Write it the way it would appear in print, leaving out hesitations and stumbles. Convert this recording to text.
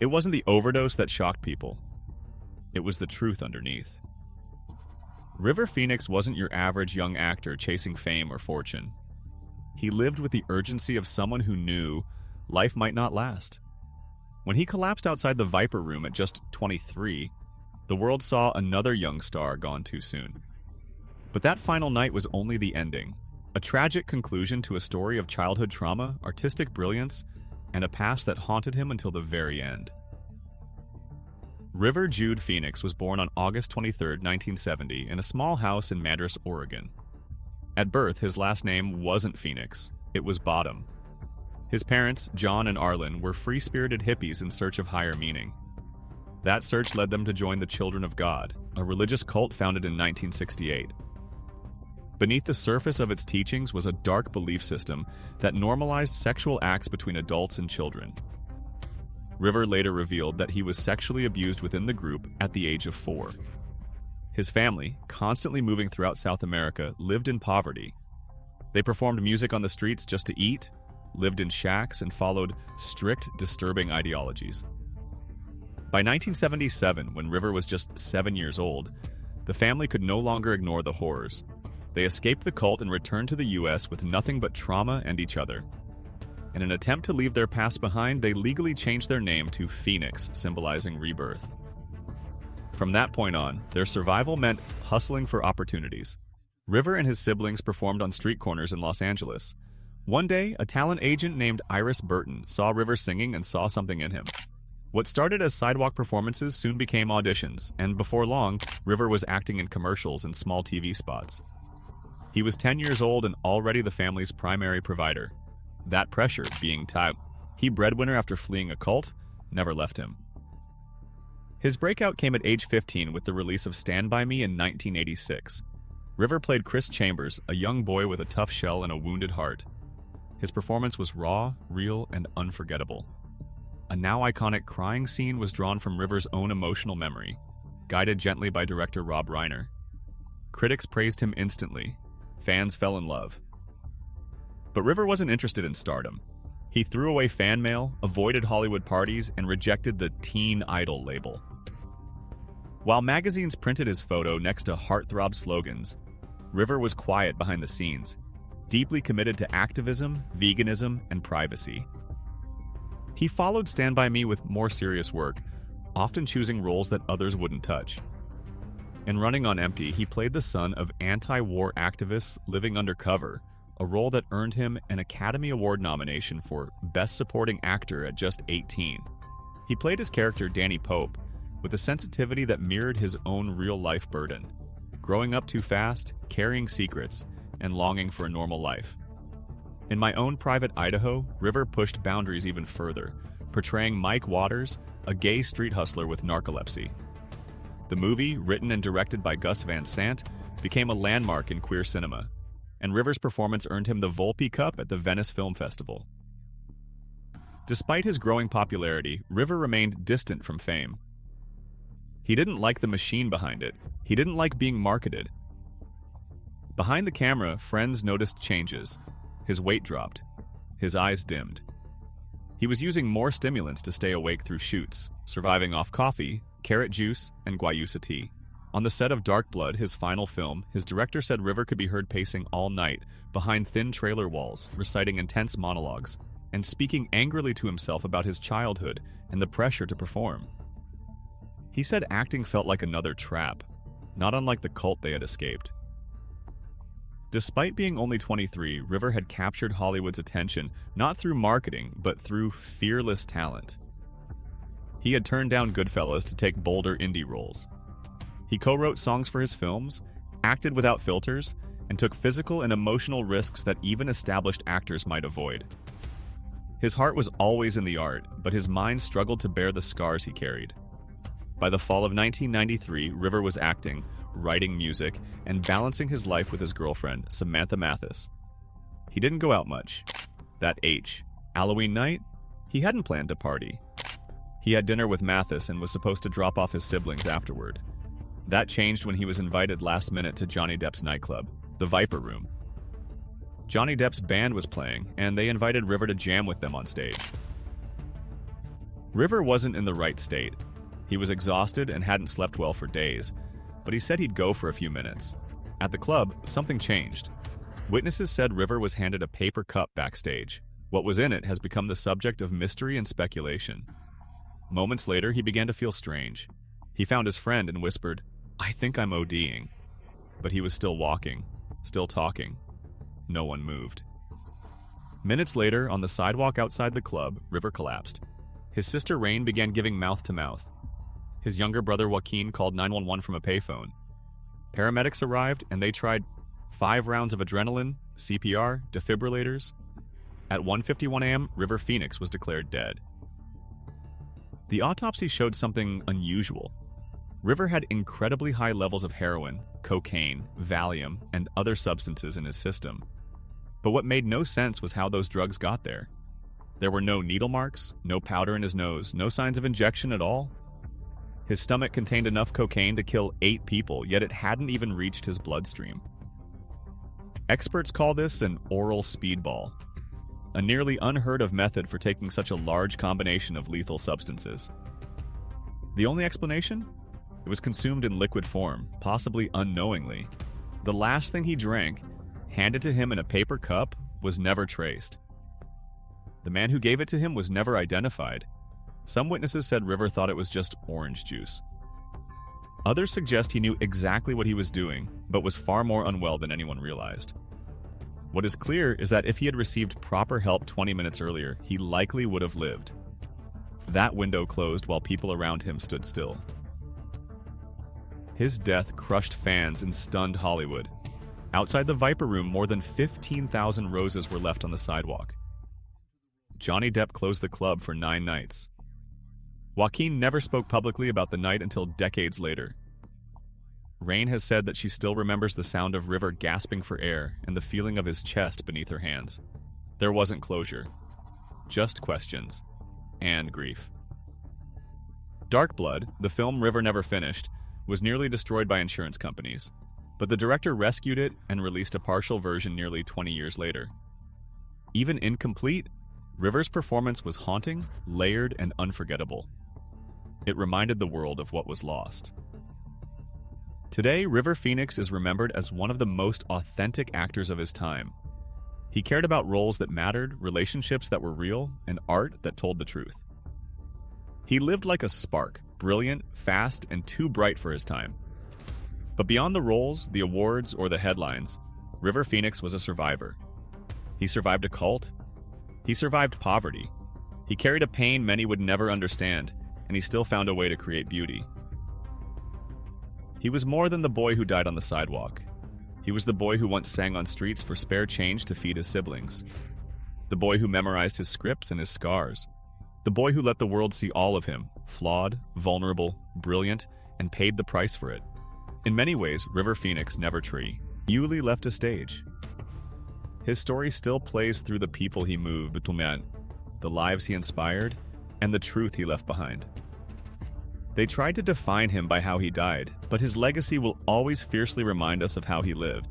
It wasn't the overdose that shocked people. It was the truth underneath. River Phoenix wasn't your average young actor chasing fame or fortune. He lived with the urgency of someone who knew life might not last. When he collapsed outside the Viper Room at just 23, the world saw another young star gone too soon. But that final night was only the ending, a tragic conclusion to a story of childhood trauma, artistic brilliance, and a past that haunted him until the very end. River Jude Phoenix was born on August 23, 1970, in a small house in Madras, Oregon. At birth, his last name wasn't Phoenix, it was Bottom. His parents, John and Arlen, were free-spirited hippies in search of higher meaning. That search led them to join the Children of God, a religious cult founded in 1968. Beneath the surface of its teachings was a dark belief system that normalized sexual acts between adults and children. River later revealed that he was sexually abused within the group at the age of 4. His family, constantly moving throughout South America, lived in poverty. They performed music on the streets just to eat, lived in shacks, and followed strict, disturbing ideologies. By 1977, when River was just 7 years old, the family could no longer ignore the horrors. They escaped the cult and returned to the U.S. with nothing but trauma and each other. In an attempt to leave their past behind, they legally changed their name to Phoenix, symbolizing rebirth. From that point on, their survival meant hustling for opportunities. River and his siblings performed on street corners in Los Angeles. One day, a talent agent named Iris Burton saw River singing and saw something in him. What started as sidewalk performances soon became auditions, and before long, River was acting in commercials and small TV spots. He was 10 years old and already the family's primary provider. That pressure, being he breadwinner after fleeing a cult, never left him. His breakout came at age 15 with the release of Stand By Me in 1986. River played Chris Chambers, a young boy with a tough shell and a wounded heart. His performance was raw, real, and unforgettable. A now iconic crying scene was drawn from River's own emotional memory, guided gently by director Rob Reiner. Critics praised him instantly. Fans fell in love. But River wasn't interested in stardom. He threw away fan mail, avoided Hollywood parties, and rejected the teen idol label. While magazines printed his photo next to heartthrob slogans, River was quiet behind the scenes, deeply committed to activism, veganism, and privacy. He followed Stand By Me with more serious work, often choosing roles that others wouldn't touch. In Running on Empty, he played the son of anti-war activists living undercover, a role that earned him an Academy Award nomination for Best Supporting Actor at just 18. He played his character Danny Pope with a sensitivity that mirrored his own real-life burden, growing up too fast, carrying secrets, and longing for a normal life. In My Own Private Idaho, River pushed boundaries even further, portraying Mike Waters, a gay street hustler with narcolepsy. The movie, written and directed by Gus Van Sant, became a landmark in queer cinema, and River's performance earned him the Volpe Cup at the Venice Film Festival. Despite his growing popularity, River remained distant from fame. He didn't like the machine behind it. He didn't like being marketed. Behind the camera, friends noticed changes. His weight dropped. His eyes dimmed. He was using more stimulants to stay awake through shoots, surviving off coffee, carrot juice, and guayusa tea. On the set of Dark Blood, his final film, his director said River could be heard pacing all night, behind thin trailer walls, reciting intense monologues, and speaking angrily to himself about his childhood and the pressure to perform. He said acting felt like another trap, not unlike the cult they had escaped. Despite being only 23, River had captured Hollywood's attention not through marketing, but through fearless talent. He had turned down Goodfellas to take bolder indie roles. He co-wrote songs for his films, acted without filters, and took physical and emotional risks that even established actors might avoid. His heart was always in the art, but his mind struggled to bear the scars he carried. By the fall of 1993, River was acting, writing music, and balancing his life with his girlfriend, Samantha Mathis. He didn't go out much. That Halloween night, he hadn't planned to party. He had dinner with Mathis and was supposed to drop off his siblings afterward. That changed when he was invited last minute to Johnny Depp's nightclub, the Viper Room. Johnny Depp's band was playing, and they invited River to jam with them on stage. River wasn't in the right state. He was exhausted and hadn't slept well for days, but he said he'd go for a few minutes. At the club, something changed. Witnesses said River was handed a paper cup backstage. What was in it has become the subject of mystery and speculation. Moments later, he began to feel strange. He found his friend and whispered, "I think I'm ODing." But he was still walking, still talking. No one moved. Minutes later, on the sidewalk outside the club, River collapsed. His sister Rain began giving mouth-to-mouth. His younger brother Joaquin called 911 from a payphone. Paramedics arrived and they tried 5 rounds of adrenaline, CPR, defibrillators. At 1:51 a.m., River Phoenix was declared dead. The autopsy showed something unusual. River had incredibly high levels of heroin, cocaine, Valium, and other substances in his system. But what made no sense was how those drugs got there. There were no needle marks, no powder in his nose, no signs of injection at all. His stomach contained enough cocaine to kill 8 people, yet it hadn't even reached his bloodstream. Experts call this an oral speedball, a nearly unheard of method for taking such a large combination of lethal substances. The only explanation? It was consumed in liquid form, possibly unknowingly. The last thing he drank, handed to him in a paper cup, was never traced. The man who gave it to him was never identified. Some witnesses said River thought it was just orange juice. Others suggest he knew exactly what he was doing, but was far more unwell than anyone realized. What is clear is that if he had received proper help 20 minutes earlier, he likely would have lived. That window closed while people around him stood still. His death crushed fans and stunned Hollywood. Outside the Viper Room, more than 15,000 roses were left on the sidewalk. Johnny Depp closed the club for 9 nights. Joaquin never spoke publicly about the night until decades later. Rain has said that she still remembers the sound of River gasping for air and the feeling of his chest beneath her hands. There wasn't closure, just questions and grief. Dark Blood, the film River never finished, was nearly destroyed by insurance companies, but the director rescued it and released a partial version nearly 20 years later. Even incomplete, River's performance was haunting, layered, and unforgettable. It reminded the world of what was lost. Today, River Phoenix is remembered as one of the most authentic actors of his time. He cared about roles that mattered, relationships that were real, and art that told the truth. He lived like a spark, brilliant, fast, and too bright for his time. But beyond the roles, the awards, or the headlines, River Phoenix was a survivor. He survived a cult. He survived poverty. He carried a pain many would never understand, and he still found a way to create beauty. He was more than the boy who died on the sidewalk. He was the boy who once sang on streets for spare change to feed his siblings. The boy who memorized his scripts and his scars. The boy who let the world see all of him, flawed, vulnerable, brilliant, and paid the price for it. In many ways, River Phoenix never tree. Yuли left a stage. His story still plays through the people he moved, the lives he inspired, and the truth he left behind. They tried to define him by how he died, but his legacy will always fiercely remind us of how he lived.